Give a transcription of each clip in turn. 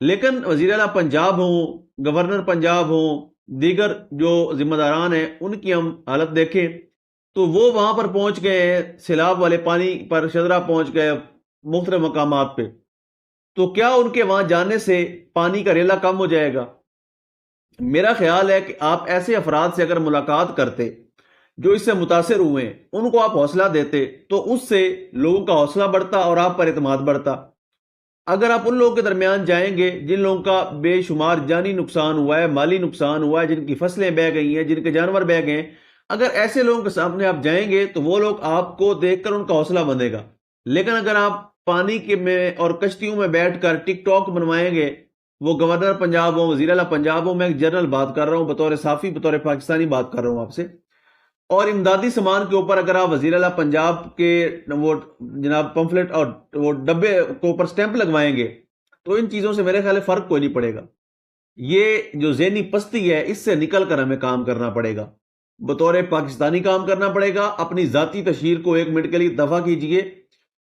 لیکن وزیر اعلیٰ پنجاب ہوں، گورنر پنجاب ہوں، دیگر جو ذمہ داران ہیں، ان کی ہم حالت دیکھیں تو وہ وہاں پر پہنچ گئے ہیں، سیلاب والے پانی پر شدرا پہنچ گئے مختلف مقامات پہ. تو کیا ان کے وہاں جانے سے پانی کا ریلا کم ہو جائے گا؟ میرا خیال ہے کہ آپ ایسے افراد سے اگر ملاقات کرتے جو اس سے متاثر ہوئے ہیں، ان کو آپ حوصلہ دیتے تو اس سے لوگوں کا حوصلہ بڑھتا اور آپ پر اعتماد بڑھتا. اگر آپ ان لوگوں کے درمیان جائیں گے جن لوگوں کا بے شمار جانی نقصان ہوا ہے، مالی نقصان ہوا ہے، جن کی فصلیں بہہ گئی ہیں، جن کے جانور بہہ گئے ہیں، اگر ایسے لوگوں کے سامنے آپ جائیں گے تو وہ لوگ آپ کو دیکھ کر ان کا حوصلہ بندھے گا. لیکن اگر آپ پانی کے میں اور کشتیوں میں بیٹھ کر ٹک ٹاک بنوائیں گے، وہ گورنر پنجاب ہوں، وزیر اعلیٰ پنجاب ہوں، میں ایک جنرل بات کر رہا ہوں، بطور صافی، بطور پاکستانی بات کر رہا ہوں آپ سے، اور امدادی سامان کے اوپر اگر آپ وزیر اعلیٰ پنجاب کے وہ جناب پمفلٹ اور وہ ڈبے کے اوپر سٹیمپ لگوائیں گے تو ان چیزوں سے میرے خیال ہے فرق کوئی نہیں پڑے گا. یہ جو ذہنی پستی ہے، اس سے نکل کر ہمیں کام کرنا پڑے گا، بطور پاکستانی کام کرنا پڑے گا. اپنی ذاتی تشہیر کو ایک منٹ کے لیے دفع کیجئے.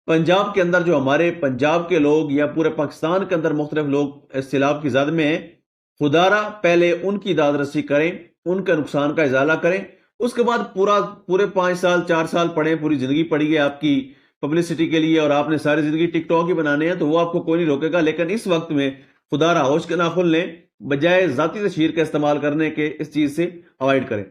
پنجاب کے اندر جو ہمارے پنجاب کے لوگ یا پورے پاکستان کے اندر مختلف لوگ اس سیلاب کی زد میں ہیں، خدا را پہلے ان کی داد رسی کریں، ان کا نقصان کا ازالہ کریں. اس کے بعد پورے 5 سال 4 سال پڑھیں، پوری زندگی پڑھی ہے آپ کی پبلسٹی کے لیے اور آپ نے ساری زندگی ٹک ٹاک ہی بنانے ہیں، تو وہ آپ کو کوئی نہیں روکے گا. لیکن اس وقت میں خدا را ہوش کے ناخن لیں، بجائے ذاتی تشہیر کا استعمال کرنے کے اس چیز سے اوائڈ کریں.